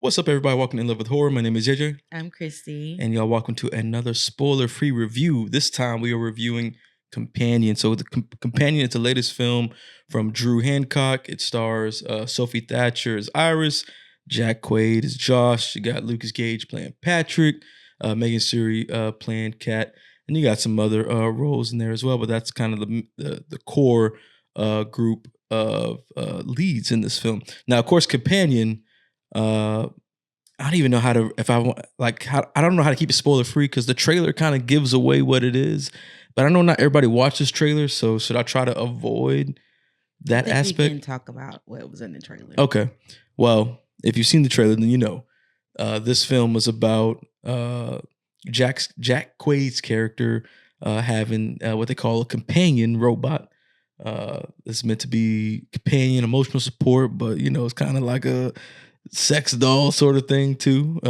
What's up, everybody? Welcome to In Love with Horror. My name is JJ, I'm Christy. and y'all welcome to another spoiler-free review. This time we are reviewing Companion. So the Companion is the latest film from Drew Hancock. It stars Sophie Thatcher as Iris, Jack Quaid as Josh. You got Lucas Gage playing Patrick, Megan Suri playing Kat, and you got some other roles in there as well. But that's kind of the core group of leads in this film. Now, of course, Companion. I don't even know how to I don't know how to keep it spoiler free because the trailer kind of gives away what it is. But I know not everybody watches trailers, so should I try to avoid that We aspect? can talk about what was in the trailer. Okay. Well, if you've seen the trailer, then you know. This film was about Jack Quaid's character having what they call a companion robot. It's meant to be companion, emotional support, but it's kind of like a sex doll sort of thing too.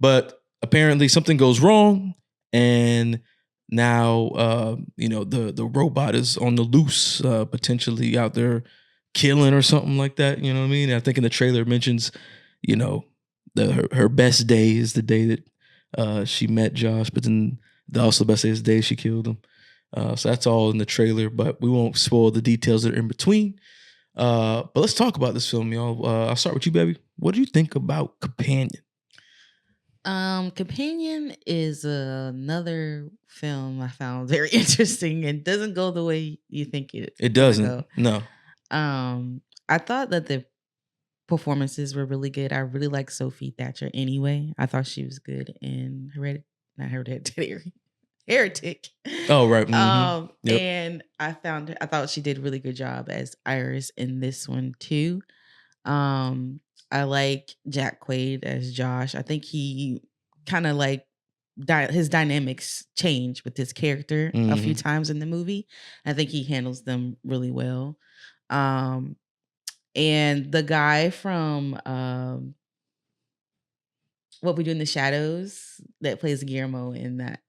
But apparently something goes wrong, and now the robot is on the loose, potentially out there killing or something like that. You know what I mean? I think in the trailer it mentions, her best day is the day that she met Josh, but then also the best day is the day she killed him. So that's all in the trailer, but we won't spoil the details that are in between. But let's talk about this film, y'all. I'll start with you, baby. What do you think about Companion? Companion is another film I found very interesting and doesn't go the way you think it. It doesn't. No. I thought that the performances were really good. I really like Sophie Thatcher anyway. I thought she was good in Heretic. Oh, right. Mm-hmm. Yep. And I thought she did a really good job as Iris in this one too. I like Jack Quaid as Josh. I think he kind of like his dynamics change with his character a few times in the movie. I think he handles them really well. And the guy from What We Do in the Shadows that plays Guillermo in that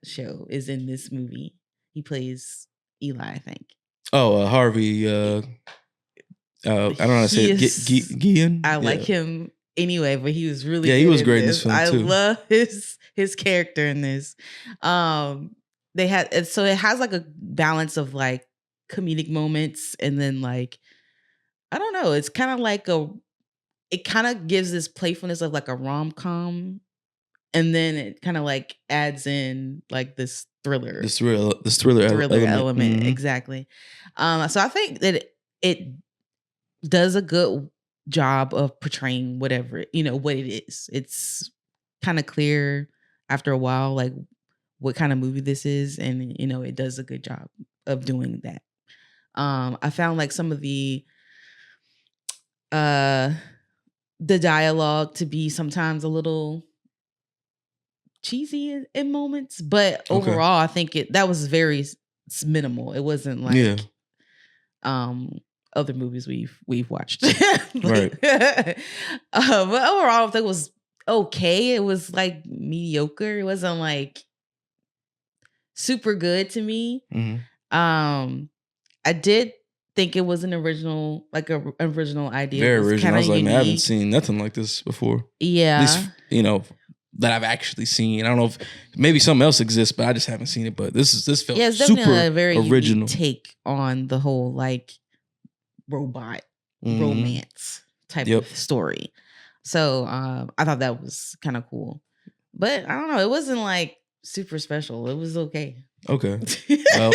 show is in this movie. He plays Eli, I think. Oh, Harvey. I don't know how to say it. Guillen? I like him anyway, but he was really he was great in this film too. I love his character in this. It has like a balance of like comedic moments and then like I don't know, it's kind of like it kind of gives this playfulness of like a rom-com, and then it kind of like adds in like this thriller element. Mm-hmm. Exactly. So I think that it does a good job of portraying whatever, what it is. It's kind of clear after a while, like what kind of movie this is. And, it does a good job of doing that. I found like some of the dialogue to be sometimes a little cheesy in moments, but overall, I think that was very minimal. It wasn't like other movies we've watched. Right. But overall, I think it was okay. It was like mediocre. It wasn't like super good to me. Mm-hmm. I did think it was an original idea. Very original. I was like, man, I haven't seen nothing like this before. Yeah. At least, that I've actually seen. I don't know if maybe something else exists, but I just haven't seen it. But this felt it's super definitely a very original take on the whole like robot romance type of story. So I thought that was kind of cool. But I don't know, it wasn't like super special. It was okay. Okay. Well,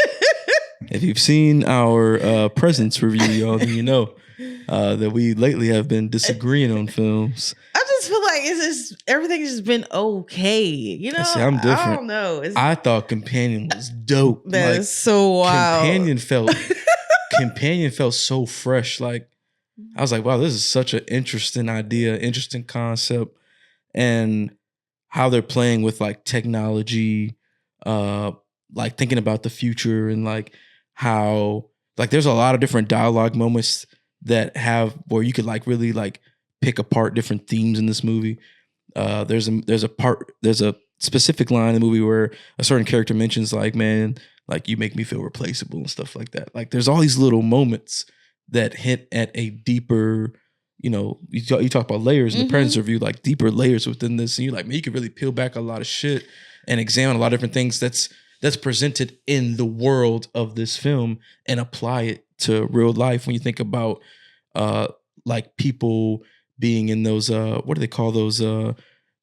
if you've seen our Presence review, y'all, then you know that we lately have been disagreeing on films. I just feel like everything's just been okay. See, I'm different. I don't know. I thought Companion was dope. That is so wild. Companion felt so fresh. Like I was like, wow, this is such an interesting idea, interesting concept, and how they're playing with like technology, like thinking about the future and like how like there's a lot of different dialogue moments that have where you could like really like pick apart different themes in this movie. There's a specific line in the movie where a certain character mentions like, man, like you make me feel replaceable and stuff like that. Like there's all these little moments that hint at a deeper, you know, you talk about layers in the Mhm. Predator review, like deeper layers within this, and you're like, man, you could really peel back a lot of shit and examine a lot of different things that's presented in the world of this film and apply it to real life. When you think about like people being in those what do they call those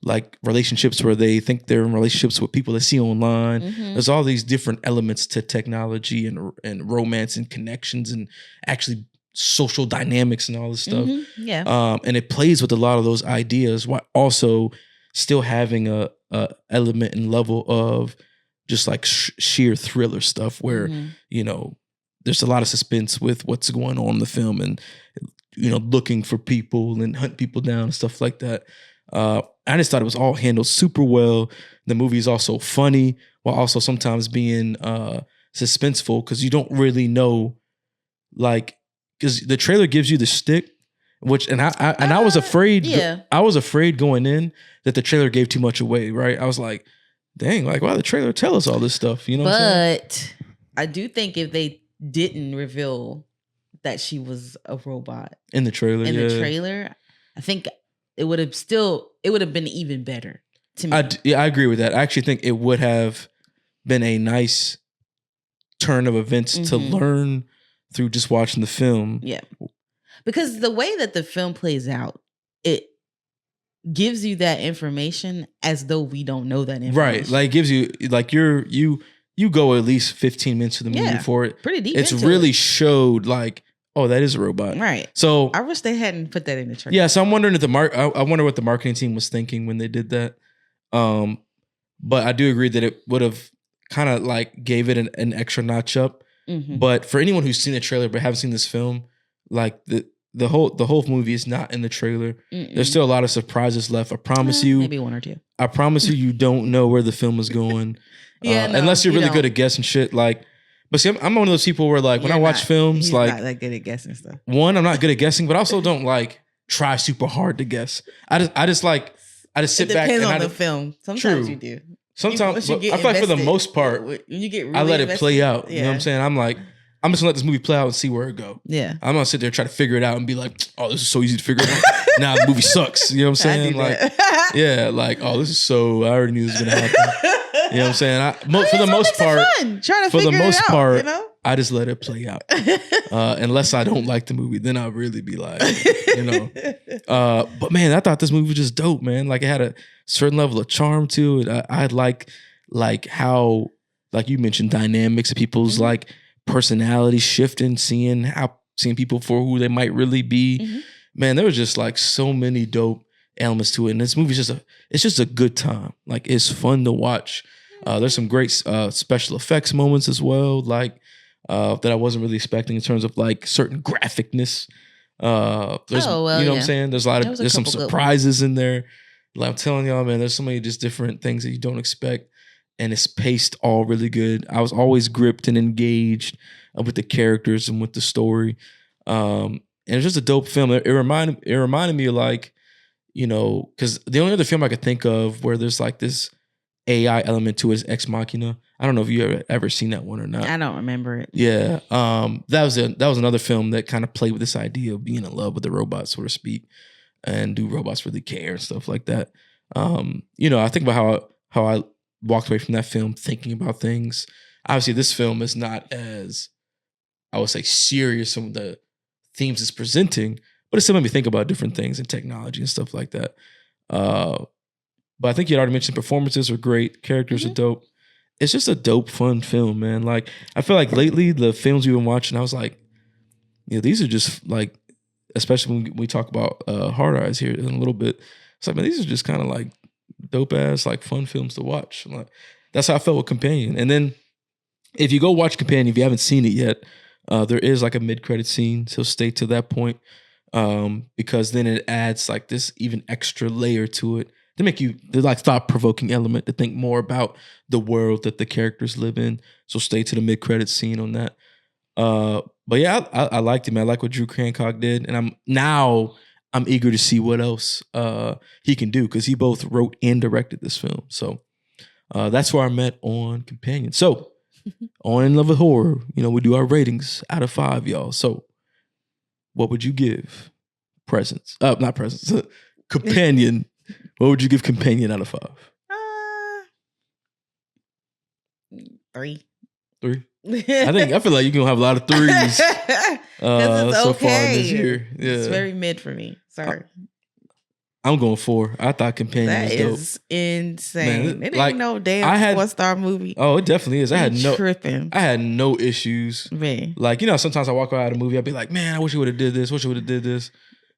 like relationships where they think they're in relationships with people they see online. Mhm. There's all these different elements to technology and romance and connections and actually social dynamics and all this stuff. Mhm. Yeah. And it plays with a lot of those ideas while also still having a element and level of just like sheer thriller stuff where Mhm. you know there's a lot of suspense with what's going on in the film and you know looking for people and hunt people down and stuff like that. I just thought it was all handled super well. The movie is also funny while also sometimes being suspenseful because you don't really know, like, because the trailer gives you the stick, which and I was afraid. Yeah. I was afraid going in that the trailer gave too much away. Right, I was like, dang, like why the trailer tell us all this stuff? You know what I'm saying? But I do think if they didn't reveal that she was a robot In the trailer, in yeah. the trailer, I think it would have been even better to me. I agree with that. I actually think it would have been a nice turn of events to Mhm. learn through just watching the film. Yeah. Because the way that the film plays out, it gives you that information as though we don't know that information. Right. Like it gives you like you go at least 15 minutes to the movie Yeah. for it. Pretty deep It's into really it. showed like, oh, that is a robot. Right. So I wish they hadn't put that in the trailer. yeah, so I'm wondering if I wonder what the marketing team was thinking when they did that. But I do agree that it would have kind of like gave it an extra notch up. Mhm. But for anyone who's seen the trailer but haven't seen this film, like the whole movie is not in the trailer. Mm-mm. There's still a lot of surprises left. I promise you. Maybe one or two. I promise you don't know where the film is going. Yeah, no, unless you're you really good don't. at guessing shit. Like, but see, I'm one of those people where like when I You're watch not- films, he's like not that good at guessing stuff. one, I'm not good at guessing, but I also don't like try super hard to guess. I just sit It back depends and on the film. Sometimes True. you do. Sometimes Once you but get I feel like for the invested, most part, when you get really I let it invested, play out. Yeah. You know what I'm saying? I'm like, I'm just gonna let this movie play out and see where it go. Yeah. I'm gonna sit there and try to figure it out and be like, oh, this is so easy to figure out. Now the movie sucks. You know what I'm I saying? do Like, that. yeah, like, oh, this is so. I already knew this was gonna happen. You know what I'm saying? For the most part, trying to for the figure most it out, part, you know? I just let it play out. Unless I don't like the movie, then I'll really be like, you know. But man, I thought this movie was just dope, man. Like it had a certain level of charm to it. I like how, like you mentioned, dynamics of people's Mhm. like personality shifting, seeing people for who they might really be. Mhm. Man, there was just like so many dope elements to it. And this movie's it's just a good time. Like it's fun to watch. There's some great special effects moments as well, like that I wasn't really expecting in terms of like certain graphicness. There's, Oh, well, you know what yeah. I'm saying? There's a lot There of was a there's some couple good surprises in there. Like I'm telling y'all, man, there's so many just different things that you don't expect, and it's paced all really good. I was always gripped and engaged with the characters and with the story. And it's just a dope film. It reminded me of like, you know, because the only other film I could think of where there's like this AI element to it is Ex Machina. I don't know if you ever seen that one or not. I don't remember it. Yeah, that was another film that kind of played with this idea of being in love with the robot, so to speak, and do robots really care and stuff like that. You know, I think about how I walked away from that film thinking about things. Obviously, this film is not as, I would say, serious some of the themes it's presenting, but it still made me think about different things and technology and stuff like that. But I think you already mentioned performances are great, characters are dope. It's just a dope, fun film, man. Like I feel like lately the films we've been watching, I was like, you know, these are just like, especially when we talk about Hard Eyes here in a little bit. It's like, man, these are just kind of like dope ass, like fun films to watch. Like that's how I felt with Companion. And then if you go watch Companion, if you haven't seen it yet, there is like a mid-credit scene, so stay to that point, because then it adds like this even extra layer to it to make you the like thought-provoking element to think more about the world that the characters live in. So stay to the mid-credit scene on that. But yeah, I liked it, man. I like what Drew Hancock did, and I'm eager to see what else he can do because he both wrote and directed this film. So that's where I'm at on Companion. So on In Love with Horror, you know, we do our ratings out of 5, y'all. So what would you give Presence. Not Presence. Companion. What would you give Companion out of 5? 3. 3. I feel like you're gonna have a lot of 3s so far in this year. Yeah. It's very mid for me. Sorry. I'm going 4. I thought Companion That was dope. is insane. Man, it like, ain't no damn 4-star movie. Oh, it definitely is. I had no issues. Man. Like, sometimes I walk out of a movie, I'd be like, man, I wish you would have did this. Wish you would have did this.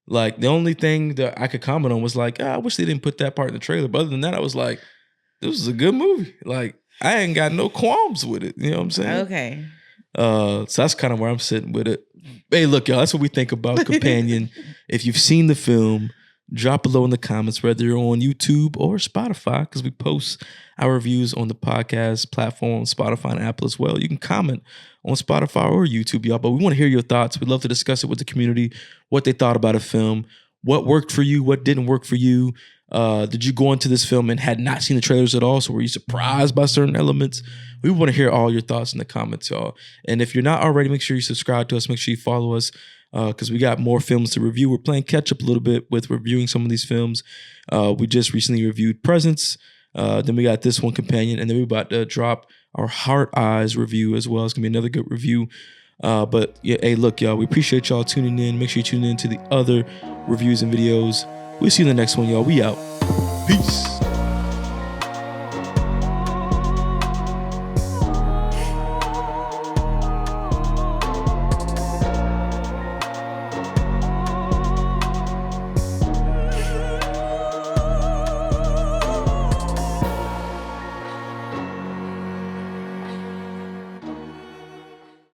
Like, the only thing that I could comment on was like, I wish they didn't put that part in the trailer. But other than that, I was like, this was a good movie. Like, I ain't got no qualms with it. You know what I'm saying? Okay. So that's kind of where I'm sitting with it. Hey, look, y'all, that's what we think about Companion. If you've seen the film, drop below in the comments, whether you're on YouTube or Spotify, because we post our reviews on the podcast platform, Spotify and Apple as well. You can comment on Spotify or YouTube, y'all. But we want to hear your thoughts. We'd love to discuss it with the community, what they thought about a film, what worked for you, what didn't work for you. Did you go into this film and had not seen the trailers at all? So were you surprised by certain elements? We want to hear all your thoughts in the comments, y'all. And if you're not already, make sure you subscribe to us. Make sure you follow us because we got more films to review. We're playing catch up a little bit with reviewing some of these films. We just recently reviewed Presence. Then we got this one, Companion. And then we're about to drop our Heart Eyes review as well. It's going to be another good review. But yeah, hey, look, y'all, we appreciate y'all tuning in. Make sure you tune in to the other reviews and videos. We'll see you in the next one, y'all. We out. Peace.